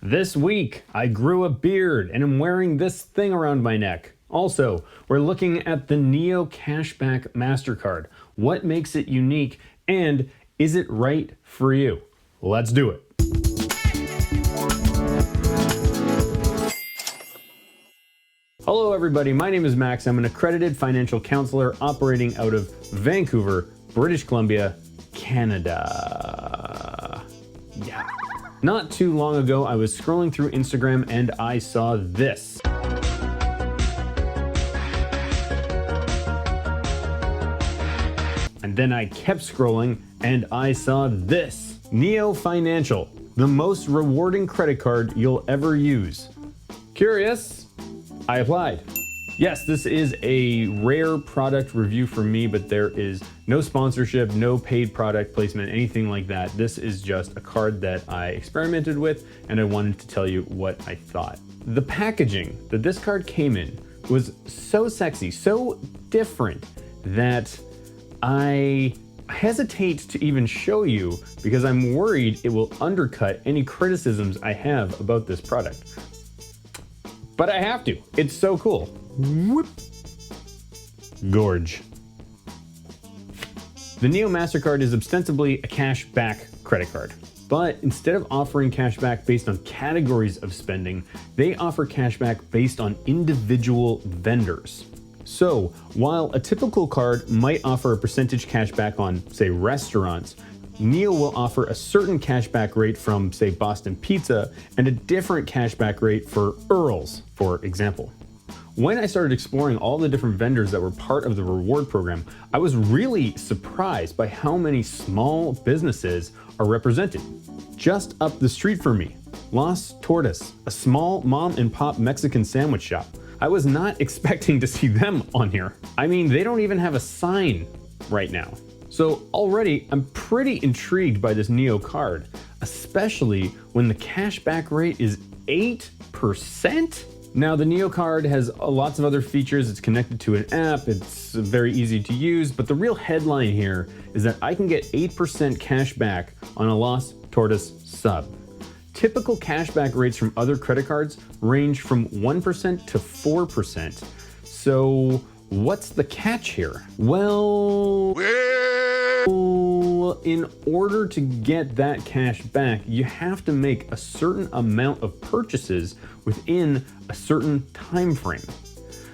This week, I grew a beard and am wearing this thing around my neck. Also, we're looking at the Neo Cash Back Mastercard. What makes it unique, and is it right for you? Let's do it. Hello everybody, my name is Max. I'm an accredited financial counselor operating out of Vancouver, British Columbia, Canada. Yeah. Not too long ago, I was scrolling through Instagram and I saw this. And then I kept scrolling and I saw this. Neo Financial, the most rewarding credit card you'll ever use. Curious? I applied. Yes, this is a rare product review for me, but there is no sponsorship, no paid product placement, anything like that. This is just a card that I experimented with, and I wanted to tell you what I thought. The packaging that this card came in was so sexy, so different, that I hesitate to even show you because I'm worried it will undercut any criticisms I have about this product. But I have to. It's so cool. Whoop. Gorge. The Neo MasterCard is ostensibly a cash back credit card. But instead of offering cash back based on categories of spending, they offer cash back based on individual vendors. So while a typical card might offer a percentage cash back on, say, restaurants, Neo will offer a certain cashback rate from, say, Boston Pizza and a different cashback rate for Earl's, for example. When I started exploring all the different vendors that were part of the reward program, I was really surprised by how many small businesses are represented. Just up the street from me, Las Tortas, a small mom and pop Mexican sandwich shop. I was not expecting to see them on here. I mean, they don't even have a sign right now. So already, I'm pretty intrigued by this Neo card, especially when the cashback rate is 8%. Now, the Neo card has lots of other features. It's connected to an app. It's very easy to use, but the real headline here is that I can get 8% cash back on a Las Tortas sub. Typical cashback rates from other credit cards range from 1% to 4%. So what's the catch here? Well, in order to get that cash back, you have to make a certain amount of purchases within a certain time frame.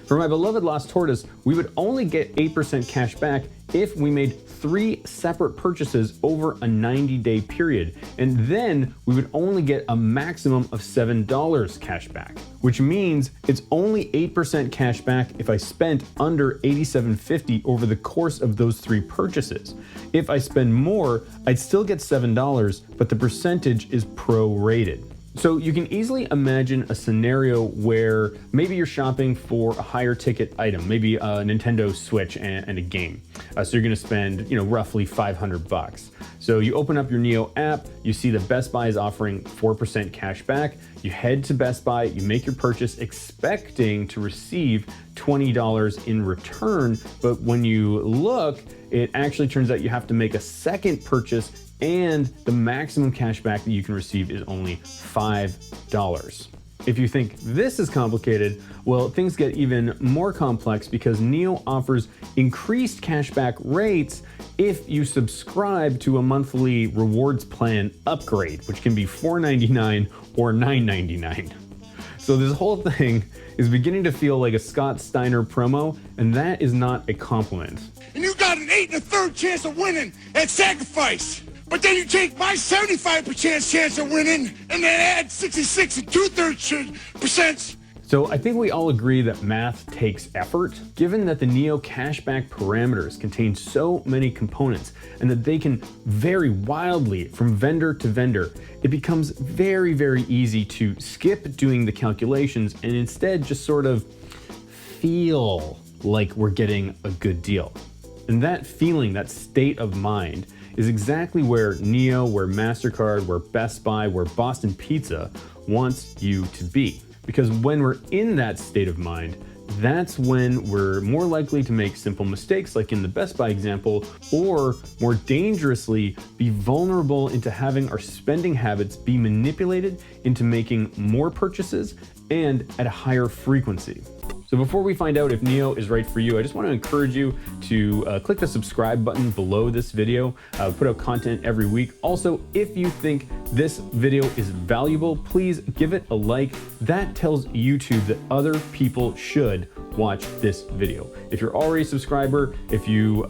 For my beloved Las Tortas, we would only get 8% cash back if we made 3 separate purchases over a 90-day period, and then we would only get a maximum of $7 cash back, which means it's only 8% cash back if I spent under $87.50 over the course of those 3 purchases. If I spend more, I'd still get $7, but the percentage is prorated. So you can easily imagine a scenario where maybe you're shopping for a higher ticket item, maybe a Nintendo Switch and a game. So you're gonna spend, roughly $500. So you open up your Neo app, you see that Best Buy is offering 4% cash back. You head to Best Buy, you make your purchase expecting to receive $20 in return, but when you look, it actually turns out you have to make a second purchase and the maximum cash back that you can receive is only $5. If you think this is complicated, well, things get even more complex because Neo offers increased cashback rates if you subscribe to a monthly rewards plan upgrade, which can be $4.99 or $9.99. So this whole thing is beginning to feel like a Scott Steiner promo, and that is not a compliment. And you got an 8 1/3 chance of winning at sacrifice. But then you take my 75% chance of winning and then add 66 2/3%. So I think we all agree that math takes effort. Given that the Neo cashback parameters contain so many components and that they can vary wildly from vendor to vendor, it becomes very, very easy to skip doing the calculations and instead just sort of feel like we're getting a good deal. And that feeling, that state of mind, is exactly where Neo, where MasterCard, where Best Buy, where Boston Pizza wants you to be. Because when we're in that state of mind, that's when we're more likely to make simple mistakes, like in the Best Buy example, or more dangerously be vulnerable into having our spending habits be manipulated into making more purchases and at a higher frequency. So before we find out if Neo is right for you, I just want to encourage you to click the subscribe button below this video. I put out content every week. Also, if you think this video is valuable, please give it a like. That tells YouTube that other people should watch this video. If you're already a subscriber, if you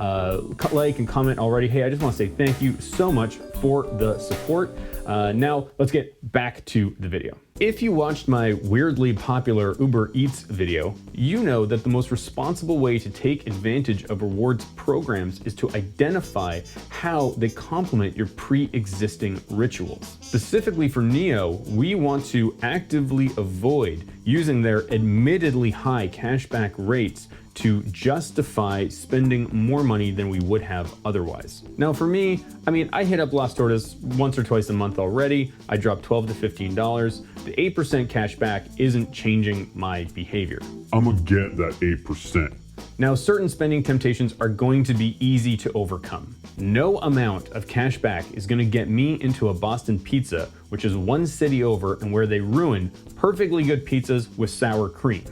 like and comment already, hey, I just want to say thank you so much for the support. Now let's get back to the video. If you watched my weirdly popular Uber Eats video, you know that the most responsible way to take advantage of rewards programs is to identify how they complement your pre-existing rituals. Specifically for Neo, we want to actively avoid using their admittedly high cashback rates to justify spending more money than we would have otherwise. Now for me, I hit up Las Tortas once or twice a month already. I dropped $12 to $15. The 8% cash back isn't changing my behavior. I'm gonna get that 8%. Now, certain spending temptations are going to be easy to overcome. No amount of cash back is gonna get me into a Boston Pizza, which is one city over and where they ruin perfectly good pizzas with sour cream.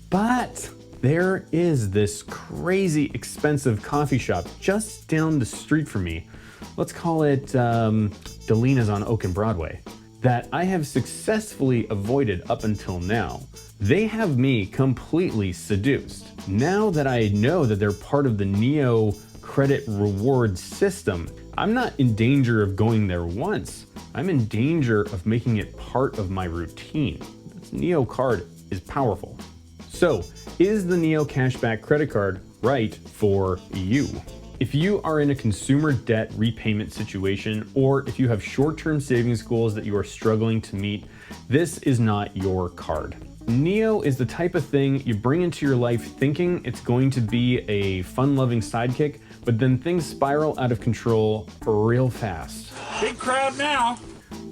But there is this crazy expensive coffee shop just down the street from me. Let's call it Delina's on Oak and Broadway, that I have successfully avoided up until now. They have me completely seduced. Now that I know that they're part of the Neo credit reward system, I'm not in danger of going there once. I'm in danger of making it part of my routine. This Neo card is powerful. So, is the Neo Cashback credit card right for you? If you are in a consumer debt repayment situation, or if you have short-term savings goals that you are struggling to meet, this is not your card. Neo is the type of thing you bring into your life thinking it's going to be a fun-loving sidekick, but then things spiral out of control real fast. Big crowd now.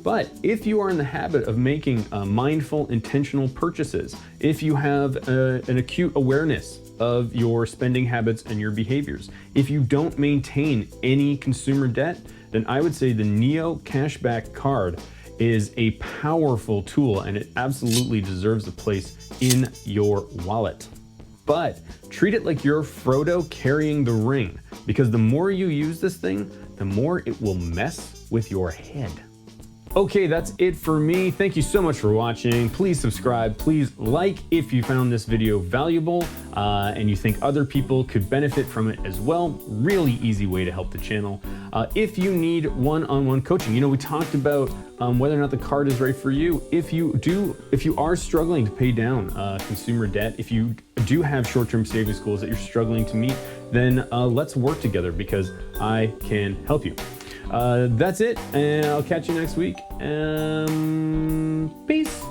But if you are in the habit of making mindful, intentional purchases, if you have an acute awareness of your spending habits and your behaviors, if you don't maintain any consumer debt, then I would say the Neo Cashback card is a powerful tool and it absolutely deserves a place in your wallet. But treat it like you're Frodo carrying the ring, because the more you use this thing, the more it will mess with your head. Okay, that's it for me. Thank you so much for watching. Please subscribe, please like if you found this video valuable and you think other people could benefit from it as well. Really easy way to help the channel. If you need one-on-one coaching, we talked about whether or not the card is right for you. If you are struggling to pay down consumer debt, if you do have short-term savings goals that you're struggling to meet, then let's work together because I can help you. That's it, and I'll catch you next week. Peace.